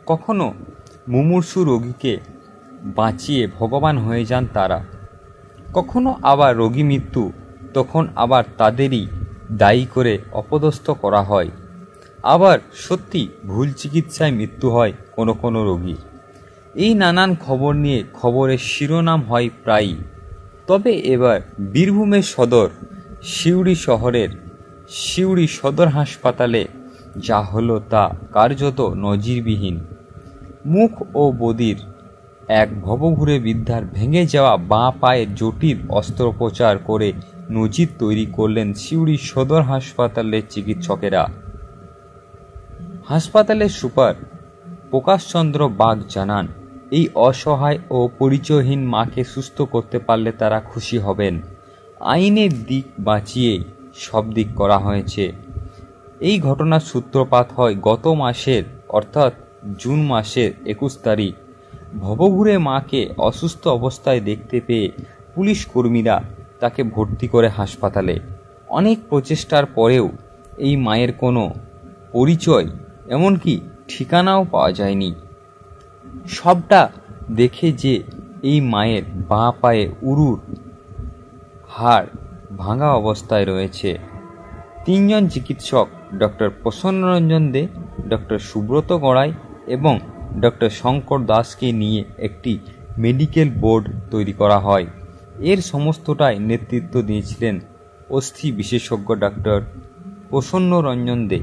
কখনো মুমূর্ষু রোগীকে বাঁচিয়ে ভগবান হয়ে যান তারা। কখনো আবার রোগী মৃত্যু, তখন আবার তাদেরই দায়ী করে অপদস্থ করা হয়। আবার সত্যি ভুল চিকিৎসায় মৃত্যু হয় কোনো কোনো রোগী। এই নানান খবর নিয়ে খবরের শিরোনাম হয় প্রায়ই। তবে এবার বীরভূমের সিউড়ি শহরের সিউড়ি সদর হাসপাতালে যা হলো তা কার্যত নজিরবিহীন। মুখ ও বদির এক ভবঘুরে বৃদ্ধার ভেঙে যাওয়া বাঁ পায়ের জটিল অস্ত্রোপচার করে নজির তৈরি করলেন সিউড়ি সদর হাসপাতালের চিকিৎসকেরা। হাসপাতালের সুপার প্রকাশচন্দ্র বাগ জানান, এই অসহায় ও পরিচয়হীন মাকে সুস্থ করতে পারলে তারা খুশি হবেন। আইনের দিক বাঁচিয়ে সব দিক করা হয়েছে। এই ঘটনার সূত্রপাত হয় গত মাসের অর্থাৎ জুন মাসের 21 তারিখ। ভবঘুরে মাকে অসুস্থ অবস্থায় দেখতে পেয়ে পুলিশ কর্মীরা তাকে ভর্তি করে হাসপাতালে। অনেক প্রচেষ্টার পরেও এই মায়ের কোনো পরিচয় এমনকি ঠিকানাও পাওয়া যায়নি। সবটা দেখে যে এই মায়ের বাঁ পায়ে উরুর হাড় ভাঙা অবস্থায় রয়েছে। 3 জন চিকিৎসক ডক্টর প্রসন্নরঞ্জন দে, ডক্টর সুব্রত গড়াই এবং ডক্টর শঙ্কর দাসকে নিয়ে একটি মেডিকেল বোর্ড তৈরি করা হয়। এর সমস্তটাই নেতৃত্ব দিয়েছিলেন অস্থি বিশেষজ্ঞ ডক্টর প্রসন্নরঞ্জন দে।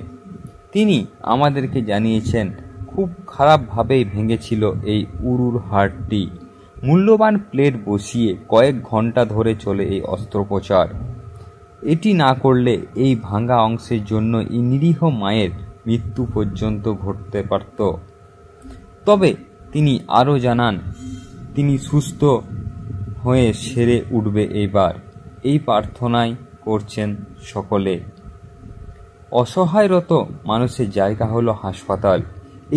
তিনি আমাদেরকে জানিয়েছেন খুব খারাপভাবেই ভেঙেছিল এই উরুর হাড়টি। মূল্যবান প্লেট বসিয়ে কয়েক ঘন্টা ধরে চলে এই অস্ত্রোপচার। এটি না করলে এই ভাঙা অংশের জন্য এই নিরীহ মায়ের মৃত্যু পর্যন্ত ঘটতে পারত। তবে তিনি আরও জানান, তিনি সুস্থ হয়ে সেরে উঠবে এবার, এই প্রার্থনাই করছেন সকলে। অসহায়রত মানুষের জায়গা হলো হাসপাতাল।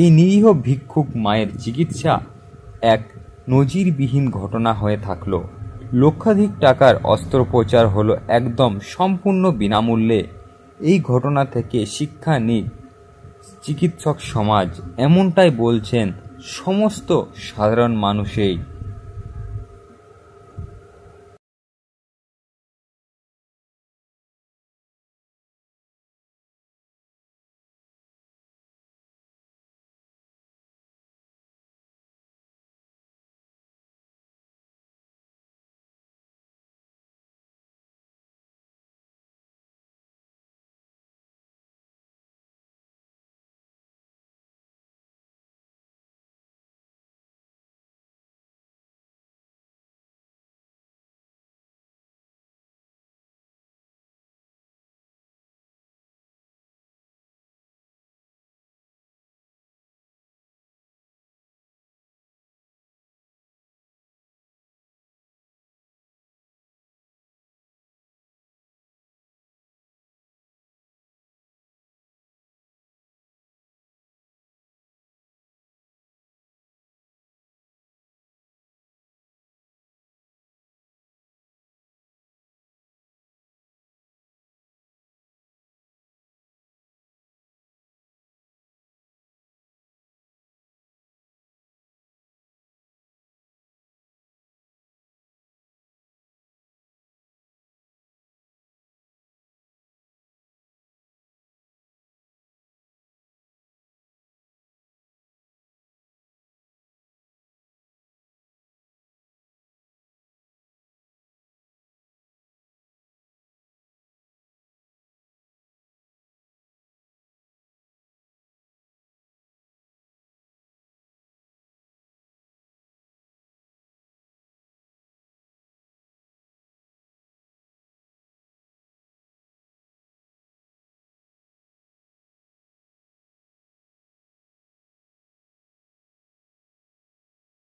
এই নিরীহ ভিক্ষুক মায়ের চিকিৎসা এক নজিরবিহীন ঘটনা হয়ে থাকলো। লক্ষাধিক টাকার অস্ত্রোপচার হলো একদম সম্পূর্ণ বিনামূল্যে। এই ঘটনা থেকে শিক্ষা নিক চিকিৎসক সমাজ, এমনটাই বলছেন সমস্ত সাধারণ মানুষেই।